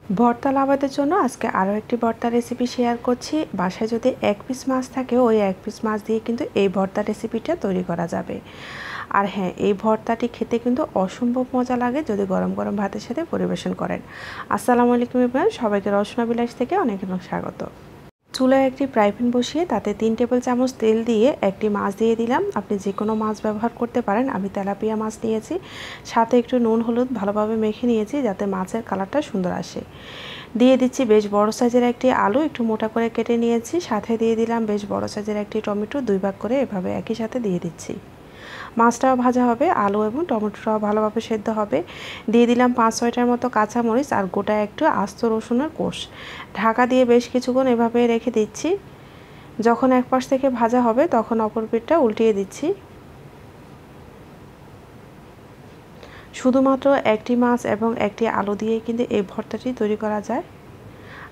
ভর্তা লাভাদের জন্য আজকে আরও একটি ভর্তা রেসিপি শেয়ার করছি। বাসায় যদি এক পিস মাছ থাকে, ওই এক পিস মাছ দিয়ে কিন্তু এই ভর্তা রেসিপিটা তৈরি করা যাবে। আর হ্যাঁ, এই ভর্তাটি খেতে কিন্তু অসম্ভব মজা লাগে যদি গরম গরম ভাতের সাথে পরিবেশন করেন। আসসালামু আলাইকুম এভরিওয়ান, সবাইকে রসনা বিলাস থেকে অনেক অনেক স্বাগত। চুলায় একটি ফ্রাই প্যান বসিয়ে তাতে 3 টেবিল চামচ তেল দিয়ে একটি মাছ দিয়ে দিলাম। আপনি যে কোনো মাছ ব্যবহার করতে পারেন। আমি তেলাপিয়া মাছ নিয়েছি, সাথে একটু নুন হলুদ ভালোভাবে মেখে নিয়েছি যাতে মাছের কালারটা সুন্দর আসে। দিয়ে দিচ্ছি বেশ বড় সাইজের একটি আলু একটু মোটা করে কেটে নিয়েছি, সাথে দিয়ে দিলাম বেশ বড় সাইজের একটি টমেটো 2 ভাগ করে এভাবে একই সাথে দিয়ে দিচ্ছি। মাছটাও ভাজা হবে, আলু এবং টমেটোটাও ভালোভাবে সেদ্ধ হবে। দিয়ে দিলাম 5-6টার মতো কাঁচামরিচ আর গোটা একটু আস্ত রসুনের কোষ। ঢাকা দিয়ে বেশ কিছুক্ষণ এভাবে রেখে দিচ্ছি। যখন এক পাশ থেকে ভাজা হবে তখন অপর পিঠটা উল্টিয়ে দিচ্ছি। শুধুমাত্র একটি মাছ এবং একটি আলু দিয়ে কিন্তু এই ভর্তাটি তৈরি করা যায়।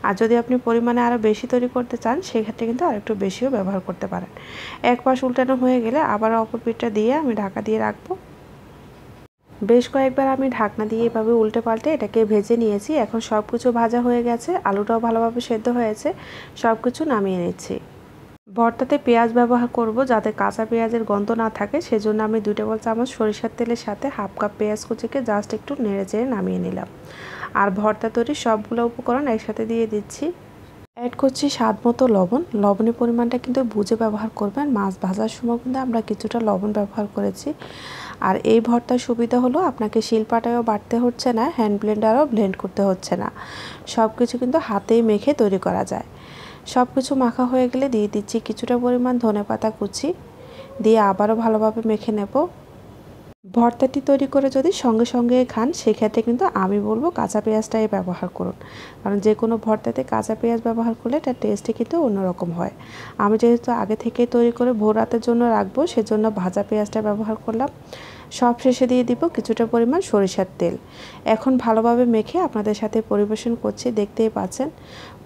আর যদি আপনি পরিমাণে আরও বেশি তৈরি করতে চান সেক্ষেত্রে কিন্তু আরেকটু বেশিও ব্যবহার করতে পারেন। এক পাশ উল্টানো হয়ে গেলে আবার অপর পিঠটা দিয়ে আমি ঢাকা দিয়ে রাখবো। বেশ কয়েকবার আমি ঢাকনা দিয়ে এভাবে উল্টে পাল্টে এটাকে ভেজে নিয়েছি। এখন সব কিছু ভাজা হয়ে গেছে, আলুটাও ভালোভাবে সেদ্ধ হয়েছে, সব কিছু নামিয়ে নিচ্ছি। ভর্তাতে পেঁয়াজ ব্যবহার করব যাতে কাঁচা পেঁয়াজের গন্ধ না থাকে, সেজন্য আমি 2 টেবিল চামচ সরিষার তেলের সাথে হাফ কাপ পেঁয়াজ কুচিকে জাস্ট একটু নেড়ে চেড়ে নামিয়ে নিলাম। আর ভর্তা তৈরির সবগুলো উপকরণ একসাথে দিয়ে দিচ্ছি। অ্যাড করছি স্বাদ মতো লবণ। লবণের পরিমাণটা কিন্তু বুঝে ব্যবহার করবেন। মাছ ভাজার সময় কিন্তু আমরা কিছুটা লবণ ব্যবহার করেছি। আর এই ভর্তার সুবিধা হলো আপনাকে শিলপাটায়ও বাটতে হচ্ছে না, হ্যান্ড ব্লেন্ডারও ব্লেন্ড করতে হচ্ছে না, সব কিছু কিন্তু হাতেই মেখে তৈরি করা যায়। সব কিছু মাখা হয়ে গেলে দিয়ে দিচ্ছি কিছুটা পরিমাণ ধনেপাতা কুচি, দিয়ে আবারও ভালোভাবে মেখে নেব। ভর্তাটি তৈরি করে যদি সঙ্গে সঙ্গে খান সেক্ষেত্রে কিন্তু আমি বলবো কাঁচা পেঁয়াজটাই ব্যবহার করুন, কারণ যে কোনো ভর্তাতে কাঁচা পেঁয়াজ ব্যবহার করলে এটার টেস্টই কিন্তু অন্যরকম হয়। আমি যেহেতু আগে থেকে তৈরি করে ভোর রাতের জন্য রাখবো সেজন্য ভাজা পেঁয়াজটা ব্যবহার করলাম। সব শেষে দিয়ে দিব কিছুটা পরিমাণ সরিষার তেল। এখন ভালোভাবে মেখে আপনাদের সাথে পরিবেশন করছি। দেখতেই পাচ্ছেন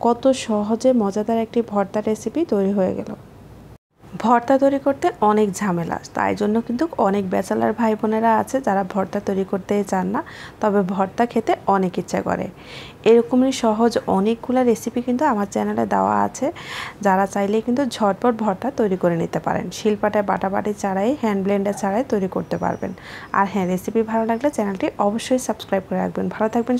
কত সহজে মজাদার একটি ভর্তা রেসিপি তৈরি হয়ে গেল। ভর্তা তৈরি করতে অনেক ঝামেলা, তাই জন্য কিন্তু অনেক ব্যাচেলার ভাই বোনেরা আছে যারা ভর্তা তৈরি করতেই চান না, তবে ভর্তা খেতে অনেক ইচ্ছা করে। এরকমই সহজ অনেকগুলো রেসিপি কিন্তু আমার চ্যানেলে দেওয়া আছে, যারা চাইলে কিন্তু ঝটপট ভর্তা তৈরি করে নিতে পারেন। শিলপাটায় বাটাবাটি ছাড়াই, হ্যান্ড ব্লেন্ডার ছাড়াই তৈরি করতে পারবেন। আর হ্যাঁ, রেসিপি ভালো লাগলে চ্যানেলটি অবশ্যই সাবস্ক্রাইব করে রাখবেন। ভালো থাকবেন।